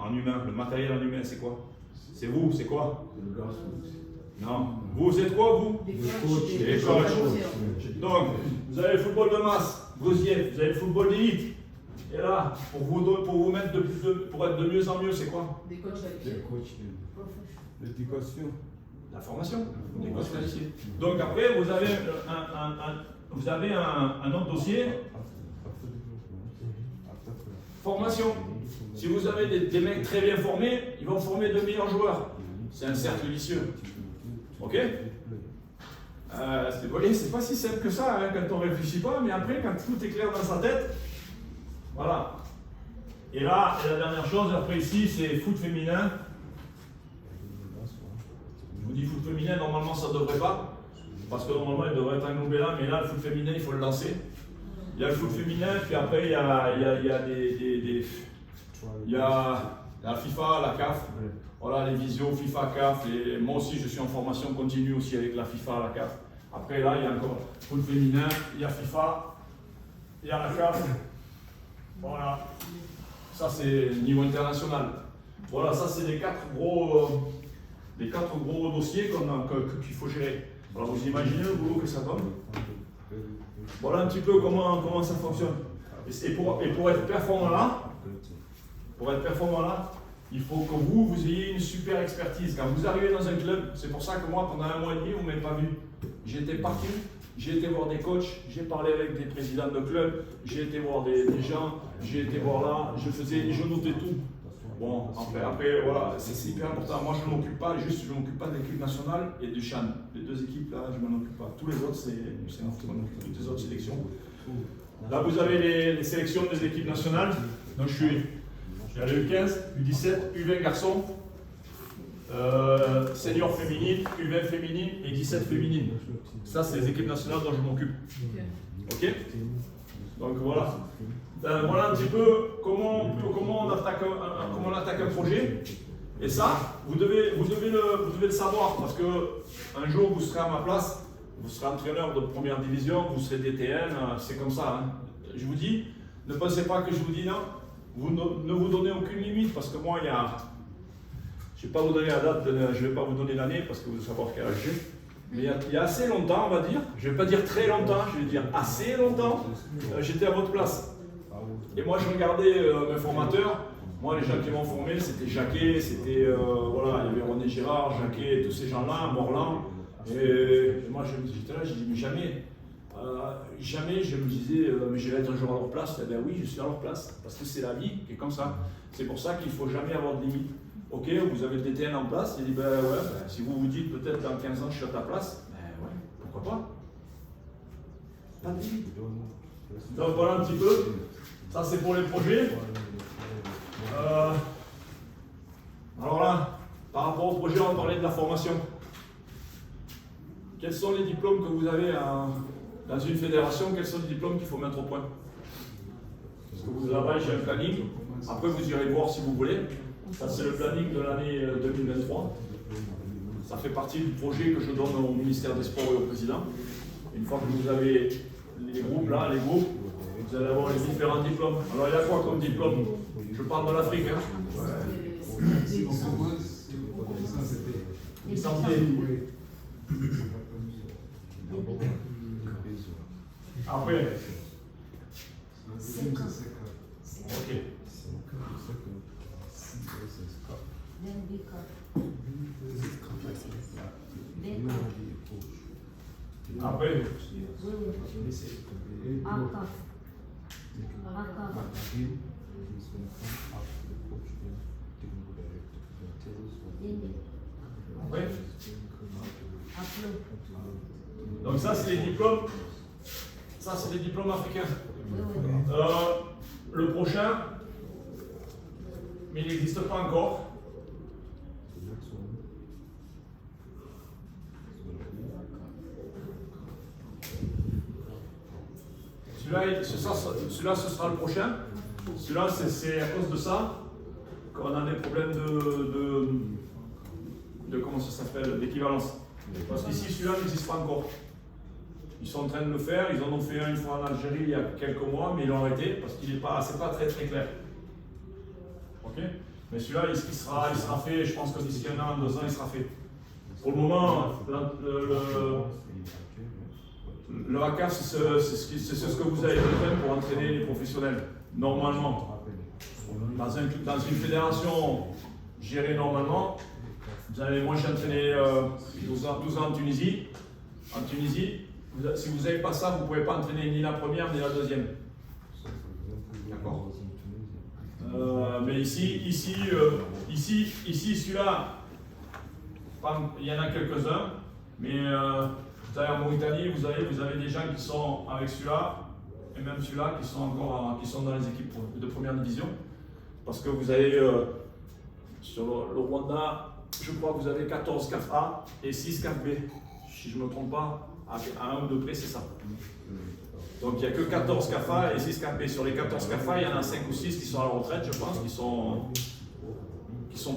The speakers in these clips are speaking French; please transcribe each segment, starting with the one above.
en humain, le matériel en humain, c'est quoi? C'est vous, c'est quoi? Le garçon. Non. Vous êtes quoi, vous? Des coachs. Les coachs. Donc, vous avez le football de masse, gaussier, vous avez le football d'élite. Et là, pour vous mettre pour être de mieux en mieux, c'est quoi? Des coachs Les qualifiés. coachs. L'éducation. La formation. Des coachs qualifiés. Donc après, vous avez un autre dossier. Formation. Si vous avez des mecs très bien formés, ils vont former de meilleurs joueurs. C'est un cercle vicieux. Ok? Vous voyez, c'est pas si simple que ça hein, quand on réfléchit pas, mais après, quand tout est clair dans sa tête, voilà. Et là, la dernière chose, après ici, c'est foot féminin. Je vous dis foot féminin, normalement ça ne devrait pas, parce que normalement il devrait être englobé là, mais là, le foot féminin, il faut le lancer. Il y a le foot féminin, puis après, il y a il y a la FIFA, la CAF, voilà les visios FIFA, CAF, et moi aussi je suis en formation continue aussi avec la FIFA, la CAF. Après là il y a encore foot féminin, il y a FIFA, il y a la CAF, voilà. Ça c'est niveau international. Voilà, ça c'est les quatre gros dossiers qu'il faut gérer. Alors vous imaginez le boulot que ça donne. Voilà un petit peu comment ça fonctionne. Et pour être performant là, il faut que vous ayez une super expertise. Quand vous arrivez dans un club, c'est pour ça que moi, pendant 1 mois et demi, vous ne m'avez pas vu. J'étais parti, j'ai été voir des coachs, j'ai parlé avec des présidents de clubs, j'ai été voir des gens, j'ai été voir là, je notais tout. Bon, après voilà, c'est hyper important. Moi, je ne m'occupe pas de l'équipe nationale et du Chan. Les 2 équipes, là, je ne m'en occupe pas. Tous les autres, c'est moi qui m'en occupe, toutes les autres sélections. Là, vous avez les sélections des équipes nationales. Donc, je suis à la U15, U17, U20 garçons, senior féminine, U20 féminine et 17 féminine. Ça, c'est les équipes nationales dont je m'occupe. Ok? Donc, voilà. Voilà un petit peu comment on attaque un projet. Et ça, vous devez le savoir parce que un jour vous serez à ma place, vous serez entraîneur de première division, vous serez DTN, c'est comme ça. Hein. Je vous dis, ne pensez pas que je vous dis non, ne vous donnez aucune limite parce que moi, je ne vais pas vous donner la date, je ne vais pas vous donner l'année parce que vous devez savoir quel âge j'ai. Mais il y a assez longtemps, on va dire, je ne vais pas dire très longtemps, je vais dire assez longtemps, j'étais à votre place. Et moi, je regardais mes formateurs. Moi, les gens qui m'ont formé, c'était Jacquet, voilà, il y avait René Girard, Jacquet, tous ces gens-là, Morland. Et moi, j'étais là, je dis, mais jamais je me disais, mais je vais être un jour à leur place. Eh bien oui, je suis à leur place, parce que c'est la vie qui est comme ça. C'est pour ça qu'il ne faut jamais avoir de limite. Ok, vous avez le DTN en place, il dit, ben ouais, si vous vous dites peut-être dans 15 ans, je suis à ta place, ben ouais, pourquoi pas. Pas de limite. Donc voilà un petit peu. Ça, c'est pour les projets. Alors là, par rapport au projet, on va parler de la formation. Quels sont les diplômes que vous avez dans une fédération? Quels sont les diplômes qu'il faut mettre au point? Parce que vous avez j'ai un planning. Après, vous irez voir si vous voulez. Ça, c'est le planning de l'année 2023. Ça fait partie du projet que je donne au ministère des Sports et au président. Une fois que vous avez les groupes là, vous allez avoir les différents diplômes. Alors, il y a quoi comme diplôme? Je parle de l'Afrique. Hein. Santé. Après. Ok. Après. Ouais. Donc ça c'est les diplômes. Ça c'est les diplômes africains. Le prochain, mais il n'existe pas encore. Celui-là, ce sera le prochain. Celui-là, c'est à cause de ça qu'on a des problèmes de comment ça s'appelle, d'équivalence. Parce qu'ici, celui-là n'existe pas encore. Ils sont en train de le faire. Ils en ont fait une fois en Algérie il y a quelques mois, mais ils l'ont arrêté parce qu'il n'est pas, c'est pas très très clair. Ok. Mais celui-là, il sera fait, je pense que d'ici 1 an, 2 ans, il sera fait. Pour le moment, le ACAF, c'est ce que vous avez besoin pour entraîner les professionnels, normalement. Dans une fédération gérée normalement, moi j'ai entraîné 12 ans en Tunisie. En Tunisie, si vous n'avez pas ça, vous ne pouvez pas entraîner ni la première ni la deuxième. D'accord. Mais ici, celui-là, il y en a quelques-uns, mais vous avez en Mauritanie, vous avez des gens qui sont avec celui-là, et même celui-là qui sont dans les équipes de première division, parce que vous avez sur le Rwanda, je crois que vous avez 14 CAF A et 6 CAF B, si je ne me trompe pas, à 1 ou 2 près, c'est ça. Donc il n'y a que 14 CAF A et 6 CAF B. Sur les 14 CAF A, il y en a 5 ou 6 qui sont à la retraite, je pense, qui sont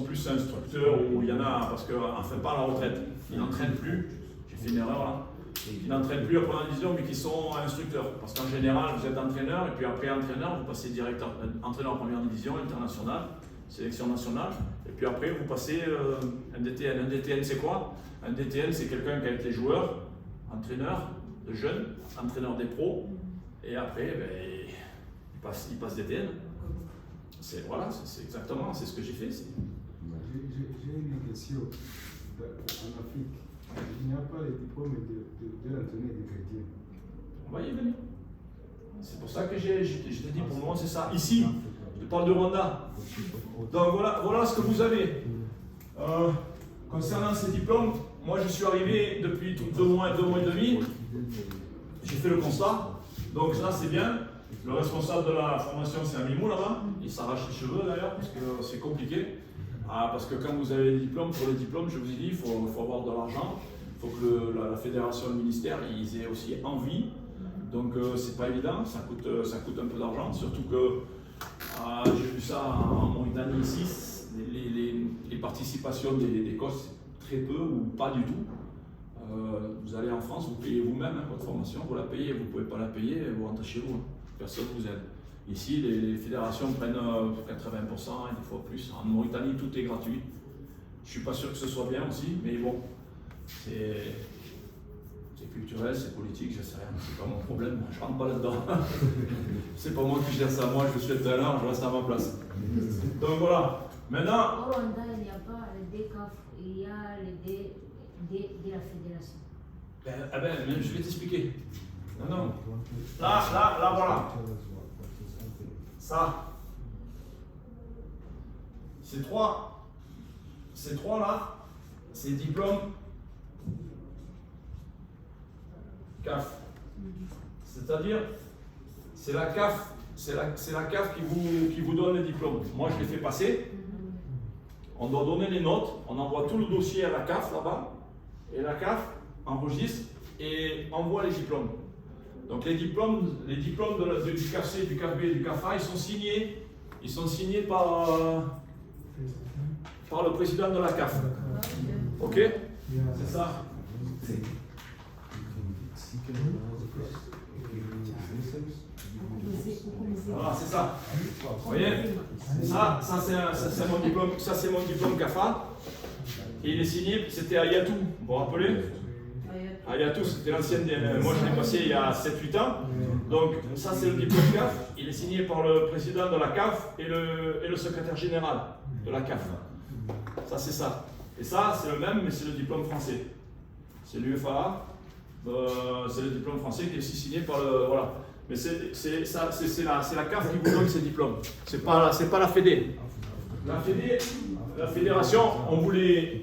plus instructeurs, ou il y en a, parce que, enfin pas à la retraite, ils n'entraînent plus, j'ai fait une erreur là, ils n'entraînent plus la première division, mais qui sont instructeurs. Parce qu'en général, vous êtes entraîneur, et puis après entraîneur, vous passez directeur, entraîneur en première division, international, sélection nationale, et puis après vous passez un DTN. Un DTN c'est quoi? Un DTN c'est quelqu'un qui a été joueur, entraîneur de jeunes, entraîneur des pros, et après il passe DTN. Voilà, c'est exactement, c'est ce que j'ai fait. J'ai une question. En Afrique, il n'y a pas les diplômes de l'entraîneur des chrétiens. On va y venir. C'est pour ça que je t'ai dit, pour le moment c'est ça. Ici, je parle de Rwanda. Donc voilà ce que vous avez. Concernant ces diplômes, moi je suis arrivé depuis 2 mois et demi. J'ai fait le constat. Donc ça c'est bien. Le responsable de la formation c'est un mimou là-bas. Il s'arrache les cheveux d'ailleurs parce que c'est compliqué. Parce que quand vous avez les diplômes, pour les diplômes, je vous ai dit, il faut avoir de l'argent. Il faut que la fédération et le ministère ils aient aussi envie. Donc c'est pas évident, ça coûte un peu d'argent, surtout que j'ai vu ça en Mauritanie ici, les participations des coachs, très peu ou pas du tout. Vous allez en France, vous payez vous-même votre formation, vous la payez, vous ne pouvez pas la payer, vous rentrez chez vous, personne ne vous aide. Ici, les fédérations prennent 80% et des fois plus. En Mauritanie, tout est gratuit. Je ne suis pas sûr que ce soit bien aussi, mais bon, c'est culturel, c'est politique, je ne sais rien, c'est pas mon problème, je ne rentre pas là-dedans. C'est pas moi qui gère ça, moi je suis entraîneur, je reste à ma place. Donc voilà, maintenant. Au Rwanda, il n'y a pas les DCAF, il y a les D de la fédération. Je vais t'expliquer. Non. Là, voilà. Ça. Ces trois là, c'est diplômes CAF. C'est-à-dire, c'est la CAF qui vous donne les diplômes. Moi, je les fais passer. On doit donner les notes. On envoie tout le dossier à la CAF là-bas. Et la CAF enregistre et envoie les diplômes. Donc les diplômes du CAFC, du CAFB et du CAFA, ils sont signés par le président de la CAF. Ok? C'est ça. Voilà, c'est ça. Vous voyez? Ça c'est mon diplôme. Ça c'est mon diplôme CAFA. Et il est signé, c'était à Yatou. Vous vous rappelez? À Yatou, c'était l'ancienne. Moi je l'ai passé il y a 7-8 ans. Donc ça c'est le diplôme CAF. Il est signé par le président de la CAF et le secrétaire général de la CAF. Ça c'est ça. Et ça c'est le même, mais c'est le diplôme français. C'est l'UFA. C'est le diplôme français qui est aussi signé par le. Voilà. Mais c'est la CAF qui vous donne ces diplômes. C'est pas la Fédé. La fédération, on vous les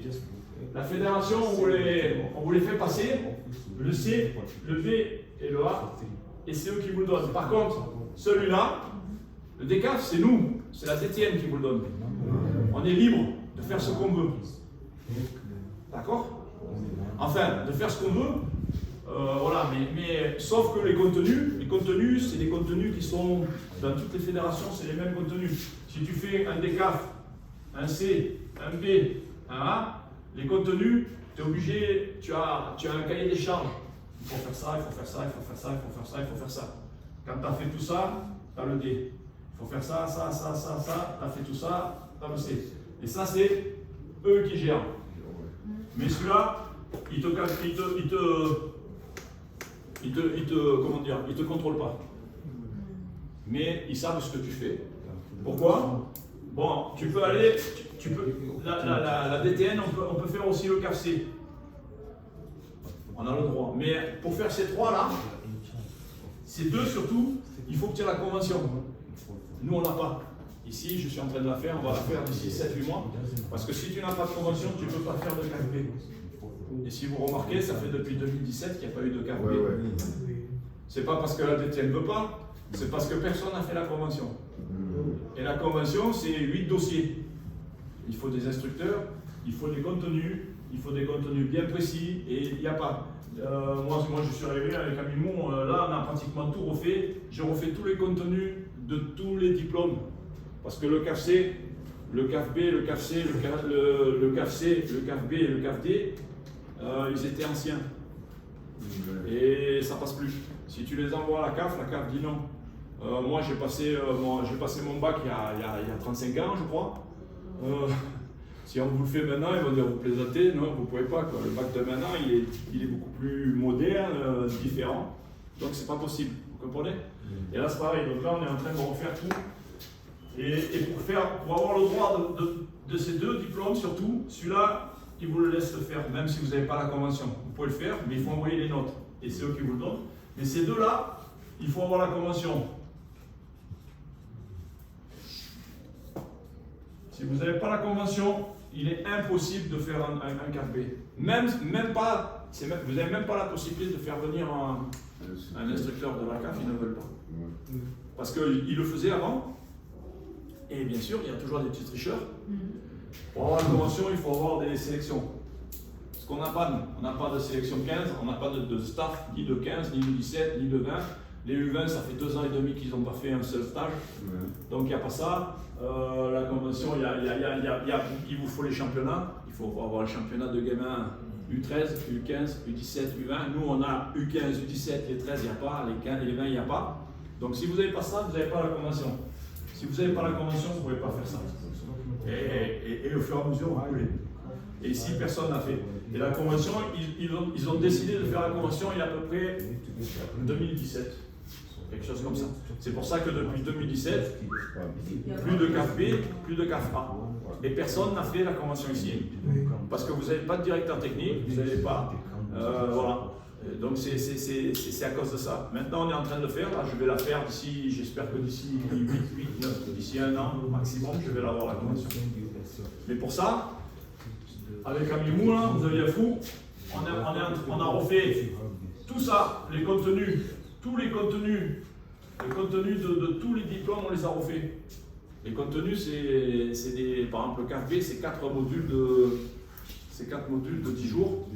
fait passer, le C, le B et le A, et c'est eux qui vous le donnent. Par contre, celui-là, le DCAF, c'est nous, c'est la DTN qui vous le donne. On est libre de faire ce qu'on veut. D'accord? Enfin, de faire ce qu'on veut. Voilà, mais sauf que les contenus, c'est des contenus qui sont dans toutes les fédérations, c'est les mêmes contenus. Si tu fais un DCAF, un C, un B, un A, les contenus, tu es obligé, tu as un cahier des charges. Il faut faire ça, il faut faire ça, il faut faire ça, il faut faire ça, il faut faire ça. Quand tu as fait tout ça, tu as le D. Il faut faire ça, ça, ça, ça, ça, t'as fait tout ça, t'as le C. Et ça, c'est eux qui gèrent. Mais celui-là, il te contrôle pas. Mais ils savent ce que tu fais. Pourquoi? Bon, tu peux aller, la DTN, on peut faire aussi le CAFC. On a le droit. Mais pour faire ces trois-là, ces deux surtout, il faut que tu aies la convention. Nous, on n'a pas. Ici, je suis en train de la faire, on va la faire d'ici 7-8 mois. Parce que si tu n'as pas de convention, tu ne peux pas faire de CAFB. Et si vous remarquez, ça fait depuis 2017 qu'il n'y a pas eu de CAFB. C'est pas parce que la DTN ne veut pas, c'est parce que personne n'a fait la convention. Et la convention, c'est 8 dossiers. Il faut des instructeurs, il faut des contenus bien précis, et il n'y a pas. Moi, je suis arrivé avec Amimon, là, on a pratiquement tout refait. J'ai refait tous les contenus de tous les diplômes. Parce que le CAFC, le CAFB, le CAFC, le CAFC, le CAFB et le CAFD, ils étaient anciens. Et ça passe plus. Si tu les envoies à la CAF dit non. Moi, j'ai passé mon bac il y a 35 ans, je crois. Si on vous le fait maintenant, ils vont dire vous plaisantez. Non, vous ne pouvez pas. Quoi. Le bac de maintenant, il est beaucoup plus moderne, différent. Donc, c'est pas possible. Vous comprenez? Et là, c'est pareil. Donc là, on est en train de refaire tout. Et pour avoir le droit de ces deux diplômes, surtout, celui-là, ils vous le laissent le faire, même si vous n'avez pas la convention. Vous pouvez le faire, mais il faut envoyer les notes. Et c'est eux qui vous le donnent. Mais ces deux-là, il faut avoir la convention. Si vous n'avez pas la convention, il est impossible de faire un CAFB. Même pas, vous n'avez même pas la possibilité de faire venir un instructeur de la CAF, ils ne veulent pas. Parce qu'ils le faisaient avant. Et bien sûr, il y a toujours des petits tricheurs. Pour avoir la convention, il faut avoir des sélections. Ce qu'on n'a pas, nous. On n'a pas de sélection 15, on n'a pas de staff, ni de 15, ni de 17, ni de 20. Les U20, ça fait 2 ans et demi qu'ils n'ont pas fait un seul stage. Donc il n'y a pas ça. La convention, il vous faut les championnats. Il faut avoir le championnat de gamins U13, U15, U17, U20. Nous, on a U15, U17, les 13, il n'y a pas. Les 15 et les 20, il n'y a pas. Donc si vous n'avez pas ça, vous n'avez pas la convention. Si vous n'avez pas la convention, vous ne pouvez pas faire ça. Et au fur et à mesure, vous pouvez. Et ici, personne n'a fait. Et la convention, ils ont décidé de faire la convention il y a à peu près 2017. Quelque chose comme ça. C'est pour ça que depuis 2017, plus de CAFB, plus de CAFA. Et personne n'a fait la convention ici. Parce que vous n'avez pas de directeur technique, vous n'avez pas. Voilà. Donc c'est à cause de ça. Maintenant on est en train de le faire, là je vais la faire d'ici, j'espère que d'ici 8, 9, d'ici 1 an maximum, je vais l'avoir la convention. Mais pour ça, avec Amimou, là, vous aviez fou, on a refait tout ça, les contenus, tous les contenus de tous les diplômes, on les a refait. Les contenus, c'est des, par exemple le CAFB, c'est 4 modules de 10 jours.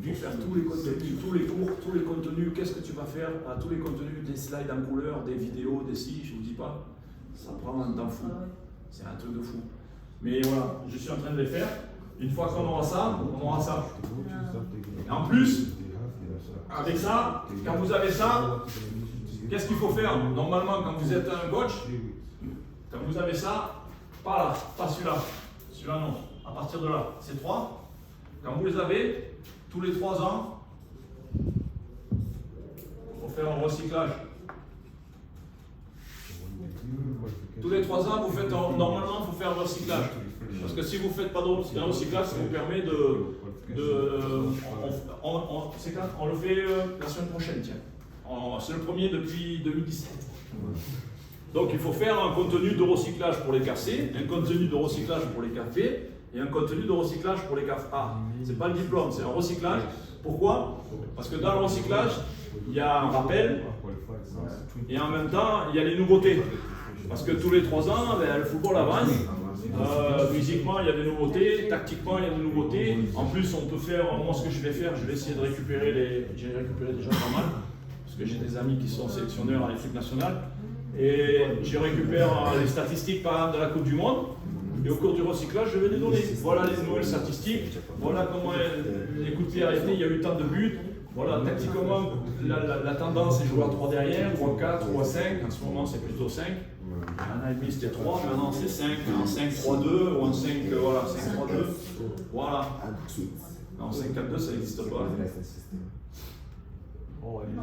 Puis faire tous les contenus, tous les cours, tous les contenus, qu'est-ce que tu vas faire à tous les contenus, des slides en couleur, des vidéos, des si, je ne vous dis pas, ça prend un temps fou. C'est un truc de fou. Mais voilà, je suis en train de les faire. Une fois qu'on aura ça, on aura ça. Et en plus, avec ça, quand vous avez ça, qu'est-ce qu'il faut faire? Normalement, quand vous êtes un coach, quand vous avez ça, pas là, pas celui-là. Celui-là non. À partir de là, c'est 3. Quand vous les avez, tous les 3 ans, il faut faire un recyclage. Tous les 3 ans, vous faites normalement, il faut faire un recyclage. Parce que si vous ne faites pas de recyclage, ça vous permet c'est quand on le fait la semaine prochaine, tiens. C'est le premier depuis 2017. Donc il faut faire un contenu de recyclage pour les CAFC, un contenu de recyclage pour les CAFB et un contenu de recyclage pour les CAFA. Ce n'est pas le diplôme, c'est un recyclage. Pourquoi? Parce que dans le recyclage, il y a un rappel et en même temps, il y a les nouveautés. Parce que tous les 3 ans, le football avance. Physiquement, il y a des nouveautés, tactiquement, il y a des nouveautés. En plus, on peut faire, moi ce que je vais faire, je vais essayer de récupérer j'ai récupéré déjà pas mal, parce que j'ai des amis qui sont sélectionneurs à l'équipe nationale. Et je récupère les statistiques par exemple de la Coupe du Monde. Et au cours du recyclage, je vais les donner. Voilà les nouvelles statistiques. Voilà comment les coups de pied arrêtés, il y a eu tant de buts. Voilà, tactiquement, la tendance est jouer à 3 derrière, ou à 4, ou à 5. En ce moment, c'est plutôt 5. Un an et demi c'était 3, maintenant c'est 5, en 5-3-2 ou en 5, voilà, 5-3-2. Voilà. Non, 5-4-2 ça n'existe pas. Oh,